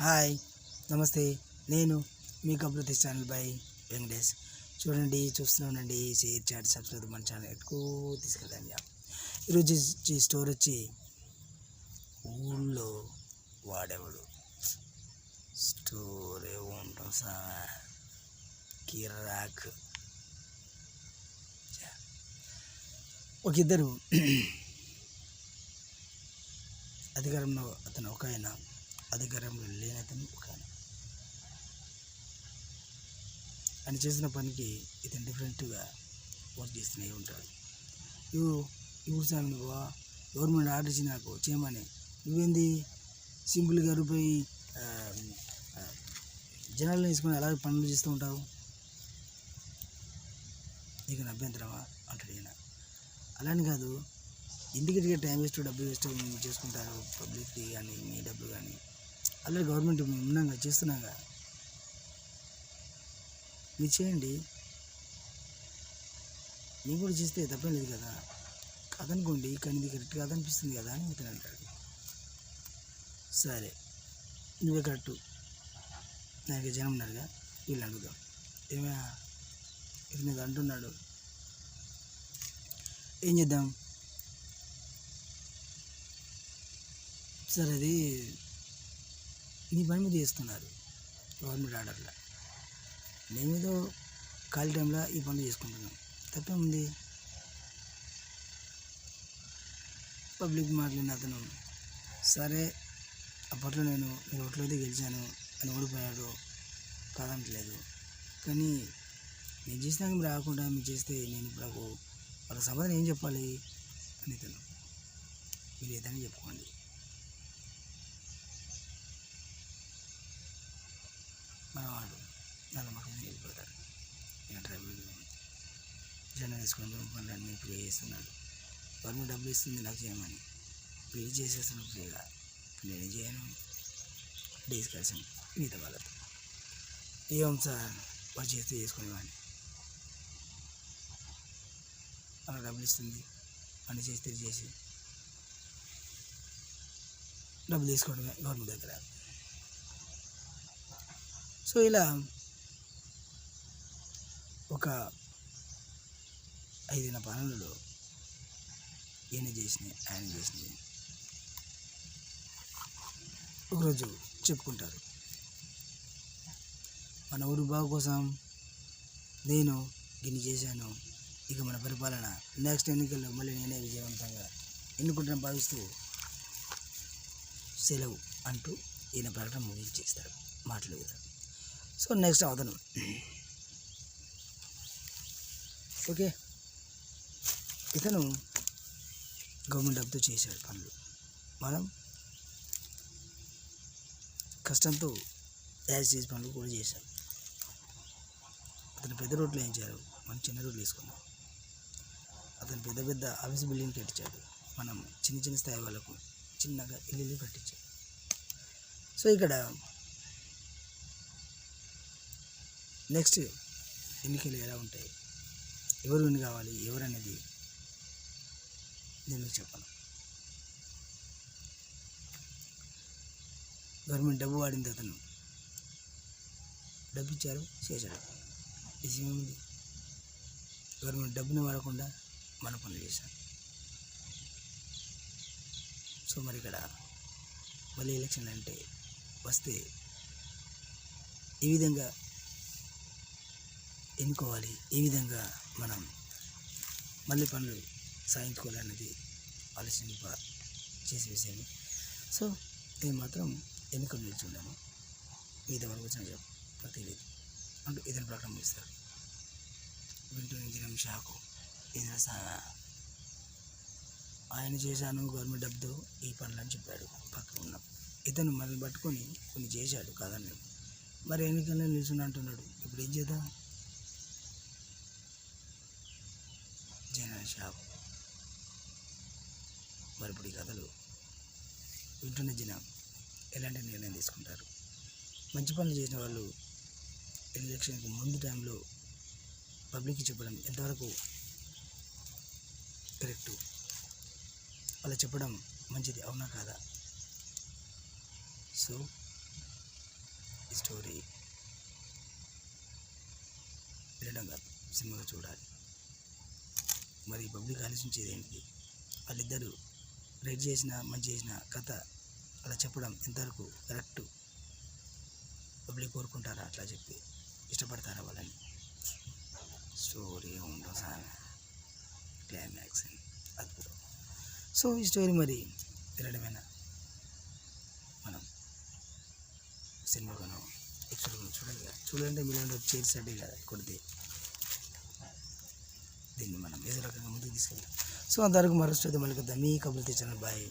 Hi, నమస్తే. నేను మీ కబుర్తి channel by Venkatesh. చూడండి, చూస్తూనే షేర్ చేయండి, సబ్స్క్రైబ్ మన ఛానల్ ఎక్కువ తీసుకెళ్ళండి. ఈరోజు ఈ స్టోర్ వచ్చి ఊళ్ళో వాడేవాడు స్టోర్ ఉంటాం సార్ కిరాక్. ఒక ఇద్దరు అధికారంలో అతను ఒక ఆయన, అధికారంలో లేని అతను ఒక ఆయన. ఆయన చేసిన పనికి ఇతను డిఫరెంట్గా వర్క్ చేస్తూనే ఉంటాడు. ఇప్పుడు సార్ నువ్వు గవర్నమెంట్ ఆర్డర్ ఇచ్చి నాకు చేయమని, నువ్వేంది సింపుల్గా రూపాయి జనాలను తీసుకొని అలాగే పనులు చేస్తూ ఉంటావు, నీకు అభ్యంతరమా అంటాడు ఈయన. అలానే కాదు, ఇంటికి టైం వేస్ట్, డబ్బు వేస్ట్ చేసుకుంటారు, పబ్లిక్ది కానీ మీ డబ్బు కానీ. అలాగే గవర్నమెంట్ మేము ఉన్నాగా, చేస్తున్నాగా, మీరు చేయండి, నేను కూడా చేస్తే తప్పేం లేదు కదా, కాదనుకోండి, కానీ ఇది కరెక్ట్ కాదనిపిస్తుంది కదా అని ఇతను అంటాడు. సరే, నువ్వే కరెక్టు, నాకు జనం ఉన్నారుగా, వీళ్ళు అడుగుదాం, ఏమైనా ఇతను ఇది అంటున్నాడు, ఏం చేద్దాం. సరే, అది నీ పని మీద చేస్తున్నారు గవర్నమెంట్ ఆర్డర్లో, నేనేదో ఖాళీ టైంలో ఈ పనులు చేసుకుంటున్నాం, తప్పేముంది. పబ్లిక్ మాట్లాడిన అతను, సరే అప్పట్లో నేను మీరు ఓట్లయితే గెలిచాను అని ఓడిపోయాడు కాదనట్లేదు, కానీ నేను చేసినాక మీరు రాకుండా మీరు చేస్తే నేను ఇప్పుడు వాళ్ళ సమాధానం ఏం చెప్పాలి అని ఇతను. మీరు ఏదైనా చెప్పుకోండి, మనవాడు నల్ల మక్కని వెళ్ళిపోతాడు. ట్రైబల్ జనం వేసుకొని పనులన్నీ ప్లే చేస్తున్నాడు. గవర్నమెంట్ డబ్బులు ఇస్తుంది నాకు చేయమని, ప్లే చేసేస్తున్నాడు ఫ్రీగా, నేను చేయను. డిస్కషన్ మిగతా వాళ్ళతో, ఏం సార్ వాడు చేస్తే చేసుకునేవాడిని, అలా డబ్బులు ఇస్తుంది అని చేస్తే చేసి డబ్బులు తీసుకోవడమే గవర్నమెంట్ దగ్గర. సో ఇలా ఒక 5 పనులలో ఈయన చేసినాయి, ఆయన చేసినాయి ఒకరోజు చెప్పుకుంటారు. మన ఊరు బాగు కోసం నేను గిన్ని చేశాను, ఇక మన పరిపాలన నెక్స్ట్ ఎన్నికల్లో మళ్ళీ నేనే విజయవంతంగా ఎన్నుకుంటాను భావిస్తూ సెలవు అంటూ ఈయన ప్రకటన ముగించేస్తాడు, మాటలు కదా. సో నెక్స్ట్ అతను, ఓకే, ఇతను గవర్నమెంట్ డబ్బుతో చేశాడు పనులు, మనం కష్టంతో చేసే పనులు కూడా చేశాం. అతను పెద్ద రోడ్లు వేయించారు, మనం చిన్న రోడ్లు వేసుకున్నాం. అతను పెద్ద పెద్ద ఆఫీస్ బిల్డింగ్ కట్టించాడు, మనం చిన్న చిన్న స్థాయి వాళ్ళకు చిన్నగా ఇల్లు కట్టించాడు. సో ఇక్కడ నెక్స్ట్ ఎన్నికలు ఎలా ఉంటాయి, ఎవరు విన్ కావాలి, ఎవరు అనేది నేను చెప్పను. గవర్నమెంట్ డబ్బు వాడింది, అతను డబ్బు ఇచ్చారు, చేశాడు, విషయం ఏముంది. గవర్నమెంట్ డబ్బుని వాడకుండా మన పనులు చేశాం. సో మరి ఇక్కడ మళ్ళీ ఎలక్షన్ అంటే వస్తే ఈ విధంగా ఎన్నుకోవాలి, ఏ విధంగా మనం మళ్ళీ పనులు సాధించుకోవాలన్నది ఆలోచింప చేసే విషయం. సో నేను మాత్రం ఎన్నికలు నిల్చున్నాను, మిగతా వరకు వచ్చిన నాకు తెలియదు అంటూ ఇతను ప్రకటన చేస్తారు. వింటూ ఇంజనీర్ షాకు, ఇతర ఆయన చేశాను గవర్నమెంట్ డబ్బుతో ఈ పనులు అని చెప్పాడు. పక్కన ఉన్న ఇతను మనల్ని పట్టుకొని కొన్ని చేశాడు కాదని, మరి ఎన్నికల్లో నిల్చుని అంటున్నాడు. ఇప్పుడు ఏం చేద్దాం? జన షాక్. మరి ఇప్పుడు ఈ కథలు వింటున్న జనం ఎలాంటి నిర్ణయం తీసుకుంటారు? మంచి పనులు చేసిన వాళ్ళు ఎలక్షన్కి ముందు టైంలో పబ్లిక్కి చెప్పడం ఎంతవరకు కరెక్టు, అలా చెప్పడం మంచిది అవునా కాదా? సో స్టోరీ వినడం కాదు, సినిమాగా చూడాలి. మరి పబ్లిక్ ఆలోచించేది ఏంటిది? వాళ్ళిద్దరూ రైట్ చేసిన మంచి చేసిన కథ అలా చెప్పడం ఎంతవరకు కరెక్ట్? పబ్లిక్ కోరుకుంటారా అట్లా చెప్పి? ఇష్టపడతారా వాళ్ళని? స్టోరీ ఉండవు సామె, క్లైమాక్స్ అద్భుతం. సో ఈ స్టోరీ మరి వినడమేనా? మనం సినిమాగానో ఎపిసోడ్గానో చూడాలి కదా. చూడాలంటే మీరు చేసేది కదా కొడితే దీన్ని మనం ఏదో రకంగా ముందుకు తీసుకెళ్తాం. సో అంతవరకు మరో స్టోరీ మళ్ళీ కదా. మీ కబుర్లు తెచ్చాను. బాయ్.